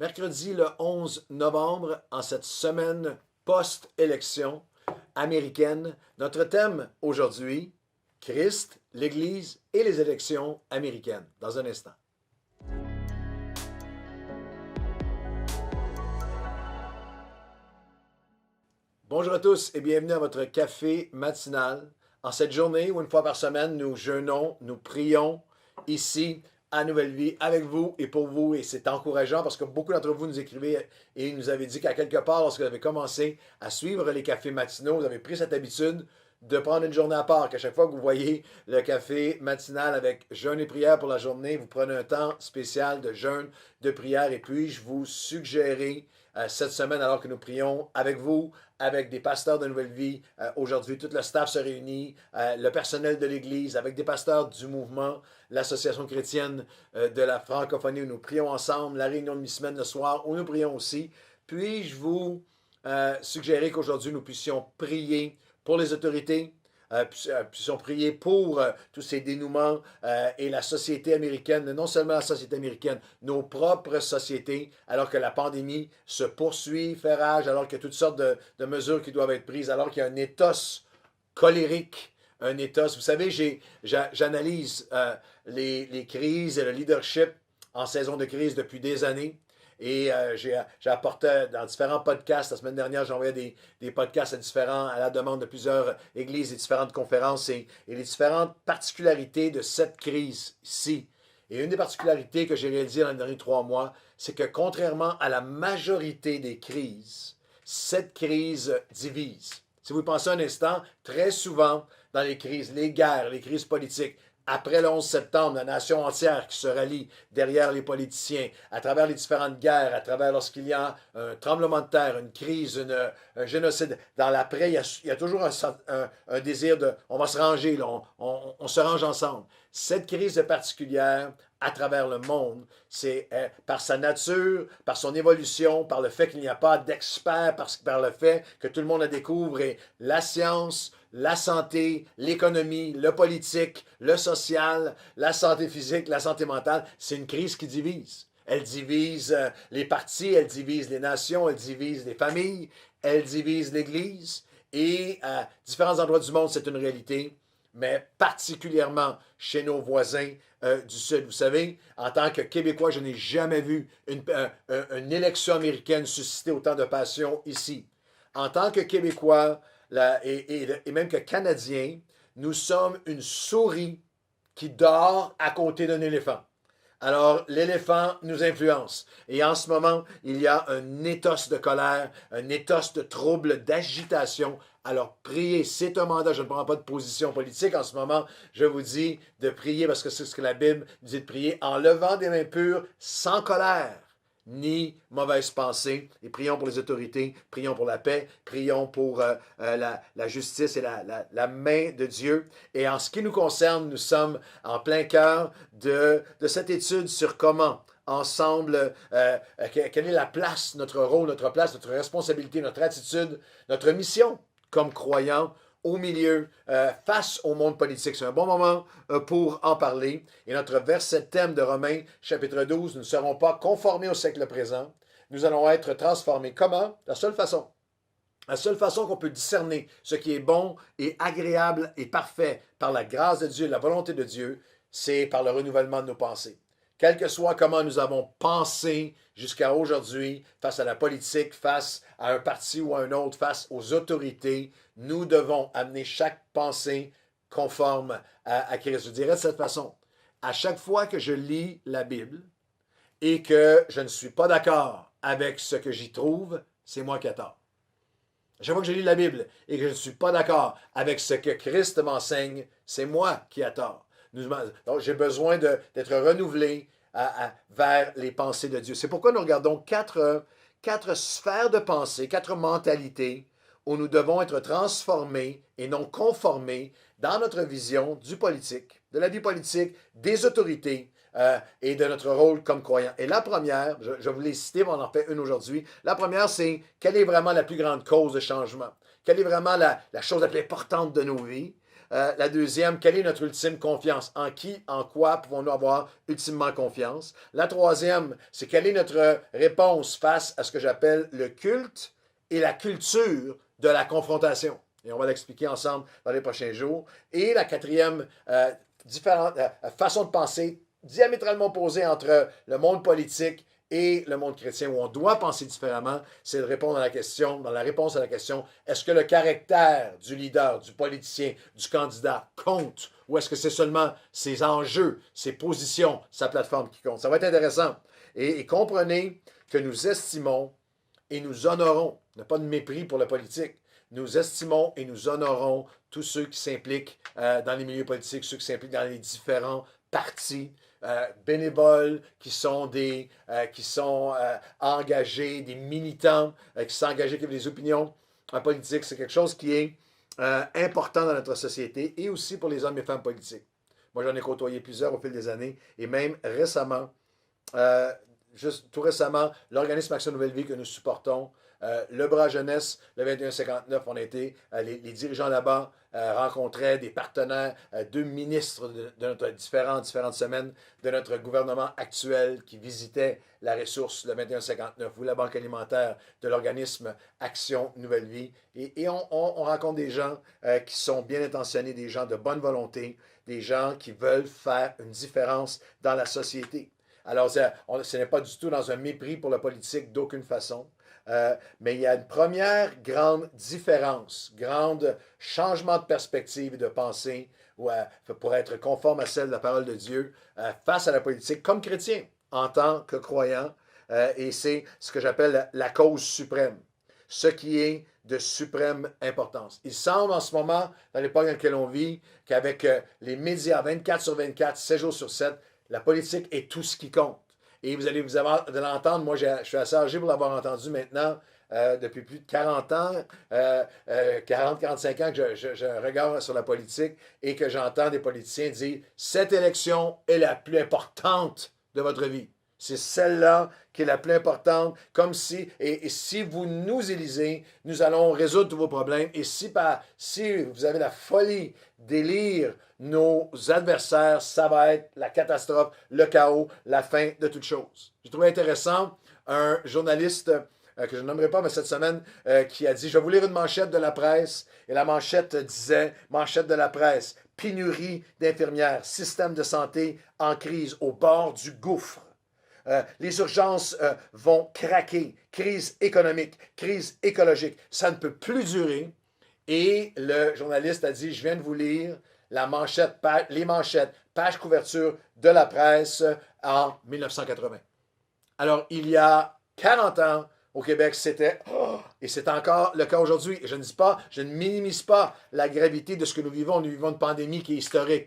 Mercredi le 11 novembre, en cette semaine post-élection américaine, notre thème aujourd'hui, Christ, l'Église et les élections américaines. Dans un instant. Bonjour à tous et bienvenue à votre café matinal. En cette journée où une fois par semaine, nous jeûnons, nous prions ici à Nouvelle Vie avec vous et pour vous. Et c'est encourageant parce que beaucoup d'entre vous nous écrivez et nous avez dit qu'à quelque part, lorsque vous avez commencé à suivre les cafés matinaux, vous avez pris cette habitude de prendre une journée à part, qu'à chaque fois que vous voyez le café matinal avec jeûne et prière pour la journée, vous prenez un temps spécial de jeûne, de prière. Et puis-je vous suggérer cette semaine, alors que nous prions avec vous, avec des pasteurs de Nouvelle Vie, aujourd'hui, tout le staff se réunit, le personnel de l'Église, avec des pasteurs du mouvement, l'Association chrétienne de la francophonie, où nous prions ensemble, la réunion de mi-semaine le soir, où nous prions aussi. Puis-je vous suggérer qu'aujourd'hui, nous puissions prier pour les autorités, puissions prier pour tous ces dénouements et la société américaine, non seulement la société américaine, nos propres sociétés, alors que la pandémie se poursuit, fait rage, alors qu'il y a toutes sortes de mesures qui doivent être prises, alors qu'il y a un ethos colérique, un ethos. Vous savez, j'analyse les crises et le leadership en saison de crise depuis des années. Et j'ai apporté dans différents podcasts. La semaine dernière, j'ai envoyé des podcasts à la demande de plusieurs églises et différentes conférences et les différentes particularités de cette crise-ci. Et une des particularités que j'ai réalisées dans les derniers 3 mois, c'est que contrairement à la majorité des crises, cette crise divise. Si vous pensez un instant, très souvent dans les crises, les guerres, les crises politiques, après le 11 septembre, la nation entière qui se rallie derrière les politiciens, à travers les différentes guerres, à travers lorsqu'il y a un tremblement de terre, une crise, un génocide, dans l'après, il y a toujours un désir de, on va se ranger, là, on se range ensemble. Cette crise particulière, à travers le monde, c'est par sa nature, par son évolution, par le fait qu'il n'y a pas d'experts, par le fait que tout le monde la découvre et la science, la santé, l'économie, le politique, le social, la santé physique, la santé mentale, c'est une crise qui divise. Elle divise les partis, elle divise les nations, elle divise les familles, elle divise l'Église. Et à différents endroits du monde, c'est une réalité, mais particulièrement chez nos voisins du Sud. Vous savez, en tant que Québécois, je n'ai jamais vu une élection américaine susciter autant de passion ici. En tant que Québécois, et même que Canadiens, nous sommes une souris qui dort à côté d'un éléphant. Alors, l'éléphant nous influence. Et en ce moment, il y a un ethos de colère, un ethos de trouble, d'agitation. Alors, priez, c'est un mandat. Je ne prends pas de position politique en ce moment. Je vous dis de prier parce que c'est ce que la Bible nous dit de prier en levant des mains pures, sans colère ni mauvaise pensée. Et prions pour les autorités, prions pour la paix, prions pour la justice et la main de Dieu. Et en ce qui nous concerne, nous sommes en plein cœur de cette étude sur comment ensemble, quelle est la place, notre rôle, notre place, notre responsabilité, notre attitude, notre mission comme croyants au milieu, face au monde politique. C'est un bon moment pour en parler. Et notre verset thème de Romains, chapitre 12, nous ne serons pas conformés au siècle présent. Nous allons être transformés. Comment? La seule façon qu'on peut discerner ce qui est bon et agréable et parfait par la grâce de Dieu, la volonté de Dieu, c'est par le renouvellement de nos pensées. Quel que soit comment nous avons pensé jusqu'à aujourd'hui, face à la politique, face à un parti ou à un autre, face aux autorités, nous devons amener chaque pensée conforme à Christ. Je dirais de cette façon, à chaque fois que je lis la Bible et que je ne suis pas d'accord avec ce que j'y trouve, c'est moi qui ai tort. À chaque fois que je lis la Bible et que je ne suis pas d'accord avec ce que Christ m'enseigne, c'est moi qui ai tort. Donc, j'ai besoin d'être renouvelé vers les pensées de Dieu. C'est pourquoi nous regardons quatre sphères de pensée, 4 mentalités où nous devons être transformés et non conformés dans notre vision du politique, de la vie politique, des autorités et de notre rôle comme croyants. Et la première, je vous l'ai cité, mais on en fait une aujourd'hui. La première, c'est quelle est vraiment la plus grande cause de changement? Quelle est vraiment la chose la plus importante de nos vies? La deuxième, quelle est notre ultime confiance? En qui, en quoi pouvons-nous avoir ultimement confiance? La troisième, c'est quelle est notre réponse face à ce que j'appelle le culte et la culture de la confrontation. Et on va l'expliquer ensemble dans les prochains jours. Et la quatrième, différente façon de penser diamétralement opposée entre le monde politique et le monde chrétien, où on doit penser différemment, c'est de répondre à la question, dans la réponse à la question, est-ce que le caractère du leader, du politicien, du candidat compte, ou est-ce que c'est seulement ses enjeux, ses positions, sa plateforme qui compte? Ça va être intéressant. Et comprenez que nous estimons et nous honorons, il n'y a pas de mépris pour la politique, nous estimons et nous honorons tous ceux qui s'impliquent dans les milieux politiques, ceux qui s'impliquent dans les différents partis, bénévoles, qui sont engagés, des militants, qui sont engagés, qui ont des opinions en politique. C'est quelque chose qui est important dans notre société et aussi pour les hommes et femmes politiques. Moi, j'en ai côtoyé plusieurs au fil des années et même récemment, juste tout récemment, l'organisme Action Nouvelle Vie que nous supportons, le bras jeunesse, le 2159, on a été, les dirigeants là-bas rencontraient des partenaires, deux ministres de notre différentes semaines de notre gouvernement actuel qui visitaient la ressource, le 2159, ou la banque alimentaire de l'organisme Action Nouvelle Vie. Et on rencontre des gens qui sont bien intentionnés, des gens de bonne volonté, des gens qui veulent faire une différence dans la société. Alors, ce n'est pas du tout dans un mépris pour la politique d'aucune façon. Mais il y a une première grande différence, grand changement de perspective et de pensée pour être conforme à celle de la parole de Dieu face à la politique comme chrétien en tant que croyant. Et c'est ce que j'appelle la cause suprême, ce qui est de suprême importance. Il semble en ce moment, dans l'époque dans laquelle on vit, qu'avec les médias 24 sur 24, 7 jours sur 7, la politique est tout ce qui compte. Et vous allez l'entendre, moi je suis assez âgé pour l'avoir entendu maintenant, depuis plus de 40 ans, 40-45 ans que je regarde sur la politique et que j'entends des politiciens dire « Cette élection est la plus importante de votre vie. C'est celle-là qui est la plus importante, comme si, et si vous nous élisez, nous allons résoudre tous vos problèmes. Et si vous avez la folie d'élire nos adversaires, ça va être la catastrophe, le chaos, la fin de toute chose. » J'ai trouvé intéressant un journaliste que je ne nommerai pas, mais cette semaine, qui a dit « Je vais vous lire une manchette de la presse. » Et la manchette disait, manchette de la presse, « Pénurie d'infirmières, système de santé en crise, au bord du gouffre. » Les urgences vont craquer, crise économique, crise écologique. Ça ne peut plus durer. Et le journaliste a dit, je viens de vous lire les manchettes, page couverture de la presse en 1980. Alors, il y a 40 ans, au Québec, et c'est encore le cas aujourd'hui. Je ne minimise pas la gravité de ce que nous vivons. Nous vivons une pandémie qui est historique,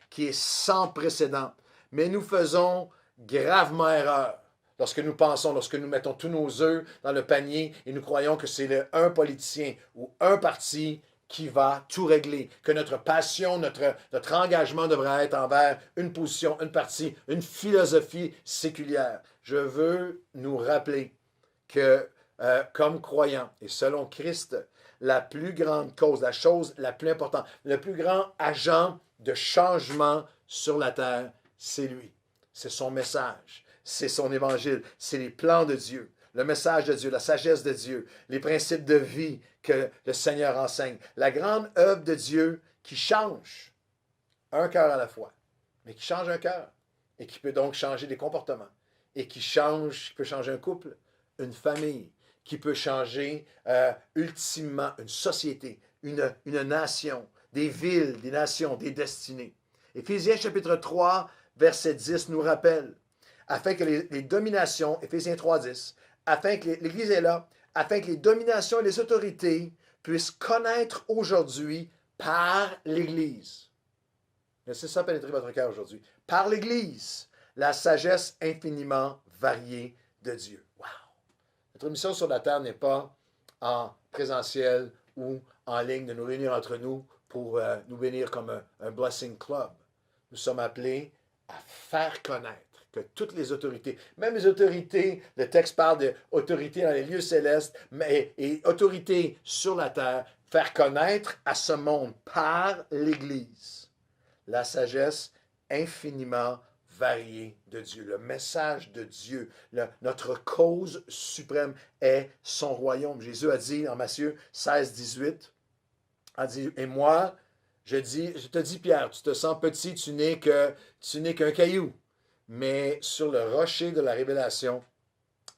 qui est sans précédent. Mais nous faisons gravement erreur lorsque nous mettons tous nos œufs dans le panier et nous croyons que c'est un politicien ou un parti qui va tout régler, que notre passion, notre engagement devrait être envers une position, une partie, une philosophie séculière. Je veux nous rappeler que, comme croyants et selon Christ, la plus grande cause, la chose la plus importante, le plus grand agent de changement sur la terre, c'est lui. C'est son message, c'est son évangile, c'est les plans de Dieu, le message de Dieu, la sagesse de Dieu, les principes de vie que le Seigneur enseigne, la grande œuvre de Dieu qui change un cœur à la fois, mais qui change un cœur et qui peut donc changer des comportements et qui peut changer un couple, une famille, qui peut changer ultimement une société, une nation, des villes, des nations, des destinées. Éphésiens chapitre 3, verset 10 nous rappelle, afin que les dominations, Éphésiens 3, 10, afin que l'Église est là, afin que les dominations et les autorités puissent connaître aujourd'hui par l'Église. Laissez ça pénétrer votre cœur aujourd'hui. Par l'Église, la sagesse infiniment variée de Dieu. Wow! Notre mission sur la terre n'est pas en présentiel ou en ligne de nous réunir entre nous pour nous bénir comme un blessing club. Nous sommes appelés à faire connaître que toutes les autorités, même les autorités, le texte parle d'autorités dans les lieux célestes, et autorités sur la terre, faire connaître à ce monde par l'Église la sagesse infiniment variée de Dieu. Le message de Dieu, notre cause suprême est son royaume. Jésus a dit en Matthieu 16, 18, a dit, et moi, je te dis, Pierre, tu te sens petit, tu n'es qu'un caillou. Mais sur le rocher de la révélation,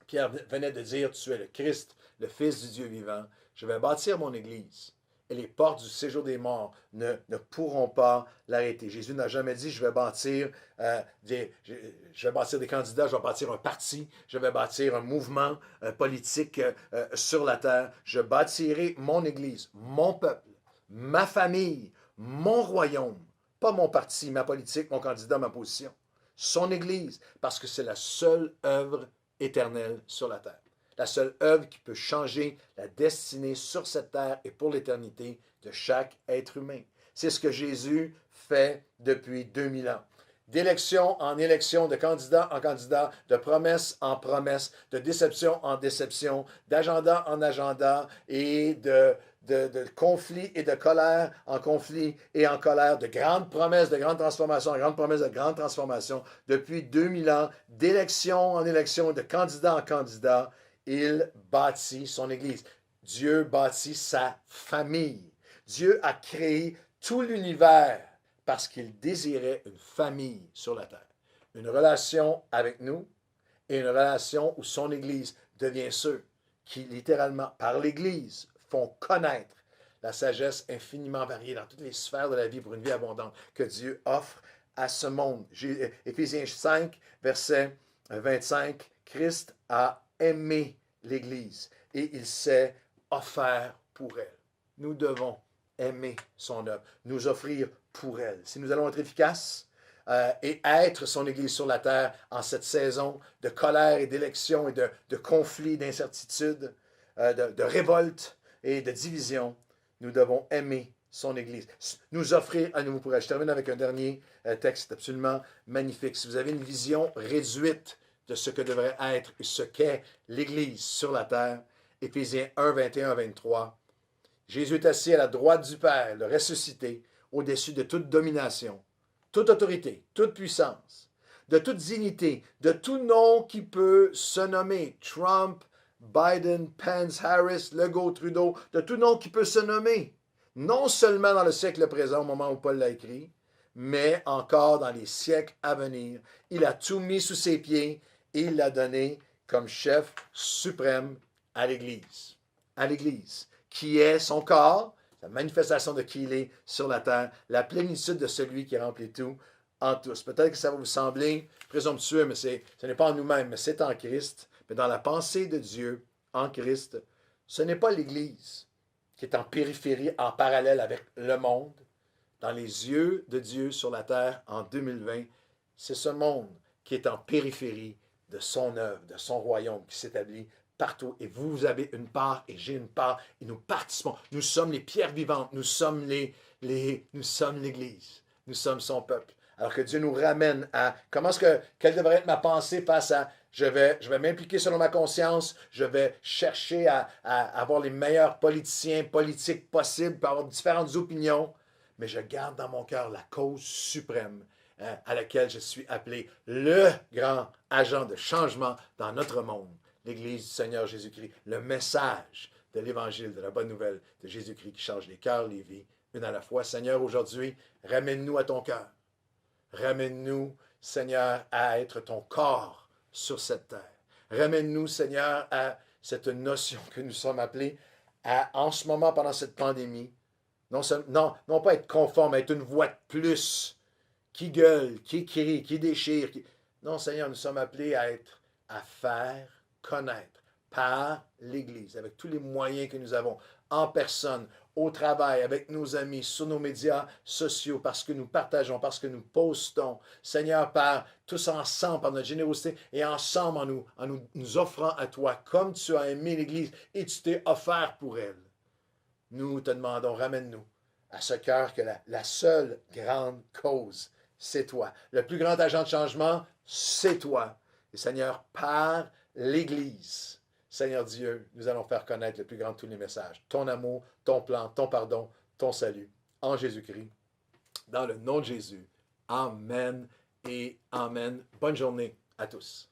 Pierre venait de dire, tu es le Christ, le Fils du Dieu vivant. Je vais bâtir mon Église. Et les portes du séjour des morts ne pourront pas l'arrêter. Jésus n'a jamais dit, je vais bâtir des candidats, je vais bâtir un parti, je vais bâtir un mouvement politique sur la terre. Je bâtirai mon Église, mon peuple, ma famille, mon royaume. Pas mon parti, ma politique, mon candidat, ma position. Son Église, parce que c'est la seule œuvre éternelle sur la terre. La seule œuvre qui peut changer la destinée sur cette terre et pour l'éternité de chaque être humain. C'est ce que Jésus fait depuis 2000 ans. D'élection en élection, de candidat en candidat, de promesse en promesse, de déception en déception, d'agenda en agenda et de conflit et de colère en conflit et en colère, de grandes promesses de grandes transformations en grandes promesses de grandes transformations. Depuis 2000 ans, d'élection en élection, de candidat en candidat, il bâtit son Église. Dieu bâtit sa famille. Dieu a créé tout l'univers parce qu'il désirait une famille sur la terre. Une relation avec nous et une relation où son Église devient ceux qui, littéralement, par l'Église, font connaître la sagesse infiniment variée dans toutes les sphères de la vie pour une vie abondante que Dieu offre à ce monde. Éphésiens 5, verset 25, Christ a aimé l'Église et il s'est offert pour elle. Nous devons aimer son œuvre, nous offrir pour elle. Si nous allons être efficaces et être son Église sur la terre en cette saison de colère et d'élection et de conflits, d'incertitudes, de révolte et de division, nous devons aimer son Église, nous offrir à nouveau pour elle. Je termine avec un dernier texte absolument magnifique. Si vous avez une vision réduite de ce que devrait être et ce qu'est l'Église sur la terre, Éphésiens 1, 21, 23, Jésus est assis à la droite du Père, le ressuscité, au-dessus de toute domination, toute autorité, toute puissance, de toute dignité, de tout nom qui peut se nommer. Trump, Biden, Pence, Harris, Legault, Trudeau, de tout nom qui peut se nommer. Non seulement dans le siècle présent, au moment où Paul l'a écrit, mais encore dans les siècles à venir. Il a tout mis sous ses pieds et il l'a donné comme chef suprême à l'Église. À l'Église, qui est son corps, la manifestation de qui il est sur la terre, la plénitude de celui qui remplit tout en tous. Peut-être que ça va vous sembler présomptueux, mais ce n'est pas en nous-mêmes, mais c'est en Christ. Mais dans la pensée de Dieu, en Christ, ce n'est pas l'Église qui est en périphérie, en parallèle avec le monde. Dans les yeux de Dieu sur la terre en 2020, c'est ce monde qui est en périphérie de son œuvre, de son royaume qui s'établit partout. Et vous avez une part et j'ai une part et nous participons. Nous sommes les pierres vivantes. Nous sommes l'Église. Nous sommes son peuple. Alors que Dieu nous ramène à quelle devrait être ma pensée face à je vais m'impliquer selon ma conscience, je vais chercher à avoir les meilleurs politiques possibles, pour avoir différentes opinions, mais je garde dans mon cœur la cause suprême à laquelle je suis appelé, le grand agent de changement dans notre monde, l'Église du Seigneur Jésus-Christ, le message de l'Évangile, de la bonne nouvelle de Jésus-Christ qui change les cœurs, les vies, une à la fois. Seigneur, aujourd'hui, ramène-nous à ton cœur. Ramène-nous, Seigneur, à être ton corps sur cette terre. Ramène-nous, Seigneur, à cette notion que nous sommes appelés à, en ce moment, pendant cette pandémie, non pas être conforme, à être une voix de plus qui gueule, qui crie, qui déchire. Non, Seigneur, nous sommes appelés à faire connaître par l'Église, avec tous les moyens que nous avons, en personne, au travail, avec nos amis, sur nos médias sociaux, parce que nous partageons, parce que nous postons. Seigneur, tous ensemble, par notre générosité, et ensemble en nous offrant à toi, comme tu as aimé l'Église et tu t'es offert pour elle. Nous te demandons, ramène-nous à ce cœur que la seule grande cause, c'est toi. Le plus grand agent de changement, c'est toi. Et Seigneur, par l'Église, Seigneur Dieu, nous allons faire connaître le plus grand de tous les messages. Ton amour, ton plan, ton pardon, ton salut. En Jésus-Christ. Dans le nom de Jésus. Amen et Amen. Bonne journée à tous.